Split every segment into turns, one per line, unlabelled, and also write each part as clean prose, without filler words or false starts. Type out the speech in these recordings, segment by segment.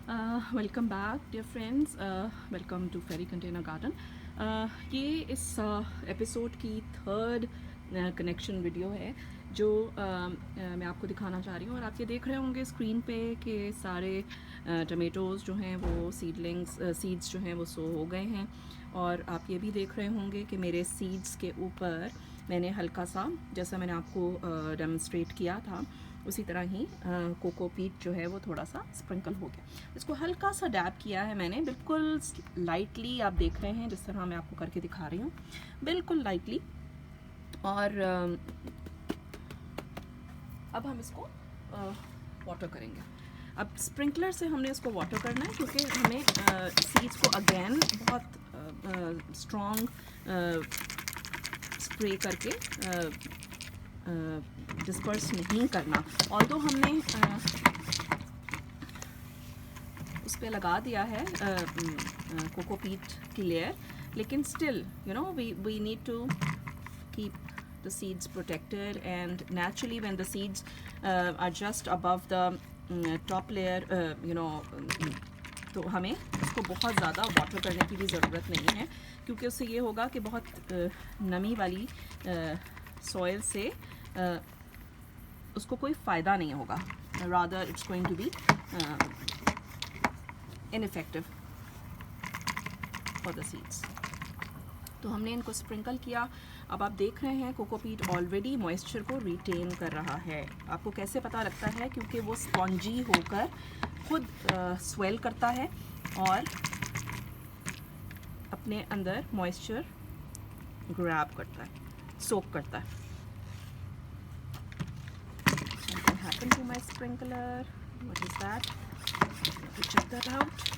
Welcome back dear friends, welcome to Fairy Container Garden. ये इस episode की third connection video है जो मैं आपको दिखाना चाह रही हूँ। और आप ये देख रहे होंगे स्क्रीन पे कि सारे टमेटोज़ जो हैं वो सीड्स जो हैं वो सो हो गए हैं। और आप ये भी देख रहे होंगे कि मेरे सीड्स के ऊपर मैंने हल्का सा, जैसा मैंने आपको डेमोन्स्ट्रेट किया था, उसी तरह ही कोकोपीट जो है वो थोड़ा सा स्प्रिंकल हो गया। इसको हल्का सा डैब किया है मैंने, बिल्कुल लाइटली। आप देख रहे हैं जिस तरह मैं आपको करके दिखा रही हूँ, बिल्कुल लाइटली। और अब हम इसको वाटर करेंगे। अब स्प्रिंकलर से हमने इसको वाटर करना है क्योंकि हमें सीड्स को अगेन बहुत स्ट्रॉन्ग स्प्रे करके डिस्पर्स नहीं करना। ऑल्दो हमने उस पर लगा दिया है कोकोपीट की लेयर, लेकिन still you know we need to keep the seeds protected, and naturally when the seeds are just above the top layer, तो हमें इसको बहुत ज़्यादा वाटर करने की भी ज़रूरत नहीं है, क्योंकि उससे ये होगा कि बहुत नमी वाली सॉइल से उसको कोई फ़ायदा नहीं होगा, rather it's going to be ineffective for the seeds. तो हमने इनको स्प्रिंकल किया। अब आप देख रहे हैं कोकोपीट ऑलरेडी मॉइस्चर को रिटेन कर रहा है। आपको कैसे पता लगता है? क्योंकि वो स्पॉन्जी होकर खुद स्वेल करता है और अपने अंदर मॉइस्चर ग्रैब करता है, सोक करता है। Something happened to my sprinkler. What is that? Let me check that out.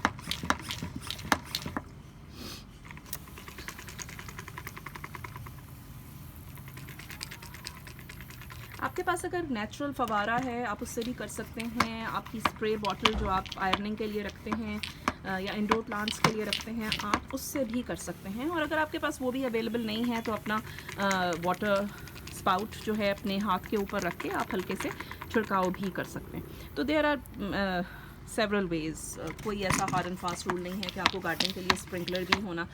आपके पास अगर नेचुरल फवारा है आप उससे भी कर सकते हैं। आपकी स्प्रे बॉटल जो आप आयरनिंग के लिए रखते हैं या इंडोर प्लांट्स के लिए रखते हैं, आप उससे भी कर सकते हैं। और अगर आपके पास वो भी अवेलेबल नहीं है तो अपना वाटर स्पाउट जो है अपने हाथ के ऊपर रख के आप हल्के से छिड़काव भी कर सकते हैं। तो देयर आर सेवरल वेज़। कोई ऐसा हार्ड एंड फास्ट रूल नहीं है कि आपको गार्डनिंग के लिए स्प्रिंकलर भी होना।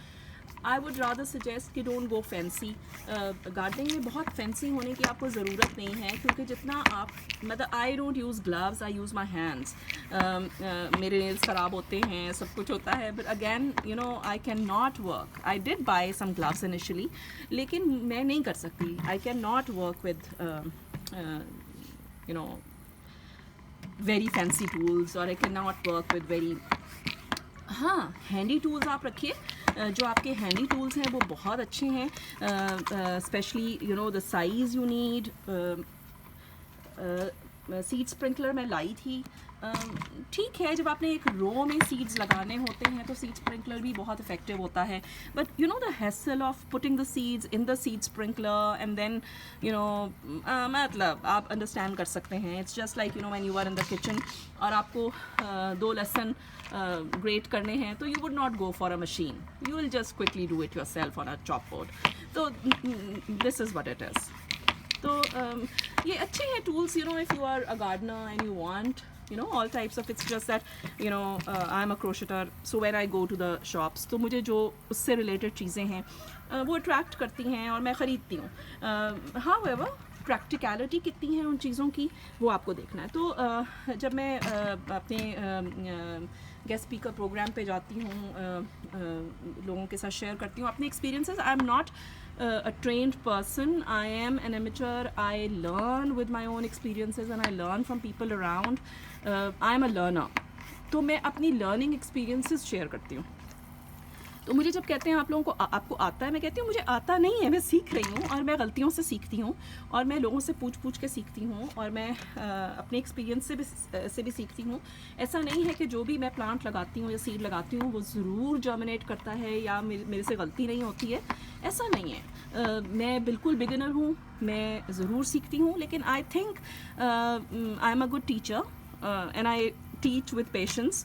आई वुड रादर सजेस्ट कि डोंट गो फैंसी। गार्डनिंग में बहुत फैंसी होने की आपको ज़रूरत नहीं है, क्योंकि जितना आप, मतलब I don't use gloves, I use my hands. मेरे नेल्स ख़राब होते हैं, सब कुछ होता है, but again you know I can not work. I did buy some gloves initially, लेकिन मैं नहीं कर सकती। I can not work with you know very fancy tools, और I can not work with very, हाँ, हैंडी टूल्स आप रखिए। जो आपके हैंडी टूल्स हैं वो बहुत अच्छे हैं, specially you know the size you need. Seed sprinkler मैं लाई थी। ठीक है, जब आपने एक रो में सीड्स लगाने होते हैं तो सीड स्प्रिंकलर भी बहुत इफेक्टिव होता है, but you know the hassle of putting the seeds in the seed sprinkler and then you know, मतलब आप अंडरस्टैंड कर सकते हैं। It's just like you know when you are in the kitchen और आपको 2 लहसुन ग्रेट करने हैं, तो you would not go for a machine, you will just quickly do it yourself on a chop board. तो this is what it is. तो ये अच्छे हैं tools, you know, if you are a gardener and you want you know all types of, it's just that you know I'm a crocheter, so when I go to the shops तो मुझे जो उससे related चीज़ें हैं वो attract करती हैं और मैं ख़रीदती हूँ। however प्रैक्टिकलिटी कितनी है उन चीज़ों की वो आपको देखना है। तो जब मैं अपने गेस्ट स्पीकर प्रोग्राम पे जाती हूँ, लोगों के साथ शेयर करती हूँ अपने experiences. I am not a trained person, I am an amateur. I learn with my own experiences and I learn from people around. I am a learner, तो मैं अपनी लर्निंग एक्सपीरियंसेस शेयर करती हूँ। तो मुझे जब कहते हैं आप लोगों को आपको आता है, मैं कहती हूँ मुझे आता नहीं है, मैं सीख रही हूँ और मैं गलतियों से सीखती हूँ और मैं लोगों से पूछ के सीखती हूँ और मैं अपने एक्सपीरियंस से भी सीखती हूँ। ऐसा नहीं है कि जो भी मैं प्लांट लगाती हूँ या सीड लगाती हूँ वो ज़रूर जर्मिनेट करता है या मेरे से गलती नहीं होती है, ऐसा नहीं है। मैं बिल्कुल बिगिनर हूँ, मैं ज़रूर सीखती हूँ, लेकिन I think I am a good teacher and I teach with patience.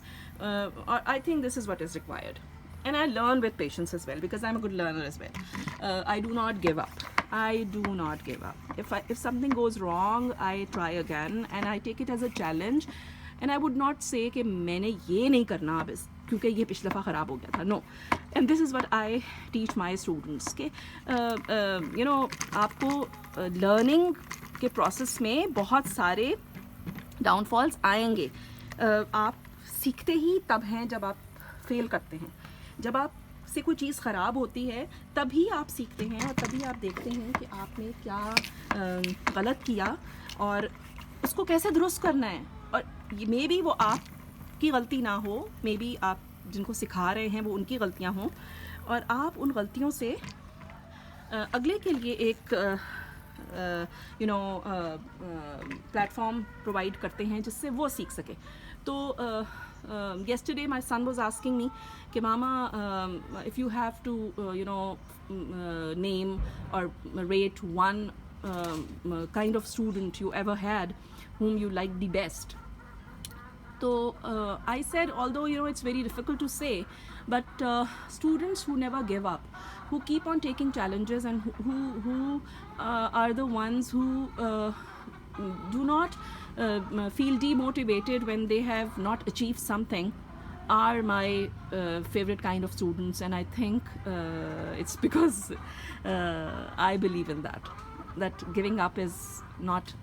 I think this is what is required. And I learn with patience as well, because I'm a good learner as well. I do not give up. I do not give up. If something goes wrong, I try again and I take it as a challenge and I would not से कि मैंने ये नहीं करना अब इस क्योंकि ये पिछले दफ़ा ख़राब हो गया था, no. And this is what I teach my students के यू नो आपको लर्निंग के प्रोसेस में बहुत सारे डाउनफॉल्स आएंगे. आप सीखते ही तब हैं जब आप फेल करते हैं. जब आप से कोई चीज़ ख़राब होती है तभी आप सीखते हैं और तभी आप देखते हैं कि आपने क्या गलत किया और उसको कैसे दुरुस्त करना है. और मे बी वो आपकी गलती ना हो, मे बी आप जिनको सिखा रहे हैं वो उनकी गलतियां हों और आप उन गलतियों से अगले के लिए एक यू नो प्लेटफॉर्म प्रोवाइड करते हैं जिससे वो सीख सके. तो yesterday my son was asking me कि mama if you have to you know name or rate one kind of student you ever had whom you liked the best. So I said, although you know it's very difficult to say, but students who never give up, who keep on taking challenges and who are the ones who do not feel demotivated when they have not achieved something are my favorite kind of students. And I think it's because I believe in that giving up is not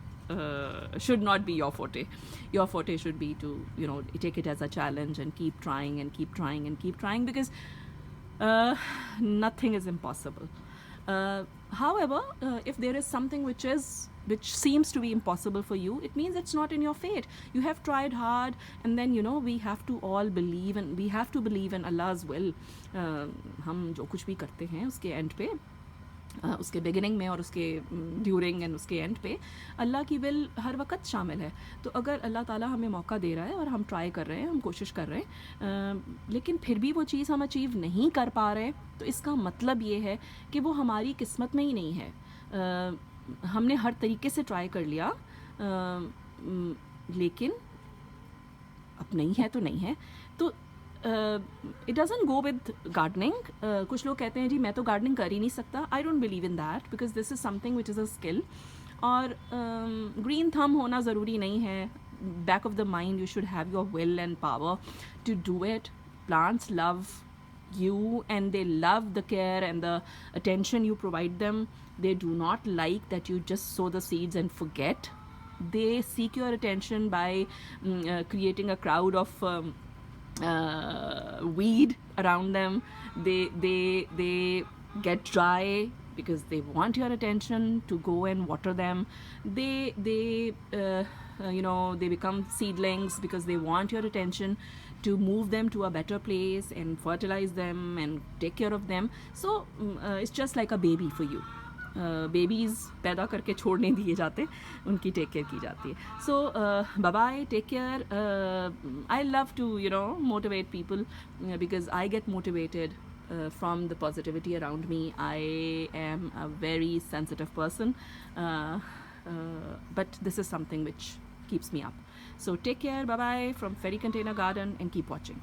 should not be your forte. Your forte should be to you know take it as a challenge and keep trying and keep trying and keep trying because nothing is impossible. However, if there is something which seems to be impossible for you, it means it's not in your fate. You have tried hard, and then you know we have to all believe and we have to believe in Allah's will. हम जो कुछ भी करते हैं उसके and पे उसके beginning में और उसके ड्यूरिंग एंड उसके एंड पे अल्लाह की विल हर वक्त शामिल है. तो अगर अल्लाह ताला हमें मौका दे रहा है और हम ट्राई कर रहे हैं, हम कोशिश कर रहे हैं, लेकिन फिर भी वो चीज़ हम अचीव नहीं कर पा रहे, तो इसका मतलब ये है कि वो हमारी किस्मत में ही नहीं है. हमने हर तरीके से ट्राई कर लिया लेकिन अब नहीं है तो नहीं है. तो it doesn't go with gardening. कुछ लोग कहते हैं जी मैं तो गार्डनिंग कर ही नहीं सकता. I don't believe in that because this is something which is a skill. और ग्रीन थम होना ज़रूरी नहीं है. Back of the mind you should have your will and power to do it. Plants love you and they love the care and the attention you provide them. They do not like that you just sow the seeds and forget. They seek your attention by creating a crowd of weed around them. They get dry because they want your attention to go and water them. They you know they become seedlings because they want your attention to move them to a better place and fertilize them and take care of them. So it's just like a baby for you. Babies पैदा करके छोड़ नहीं दिए जाते, उनकी take care की जाती है. So bye bye, take care. I love to you know motivate people because I get motivated from the positivity around me. I am a very sensitive person, but this is something which keeps me up. So take care, bye bye from Fairy Container Garden and keep watching.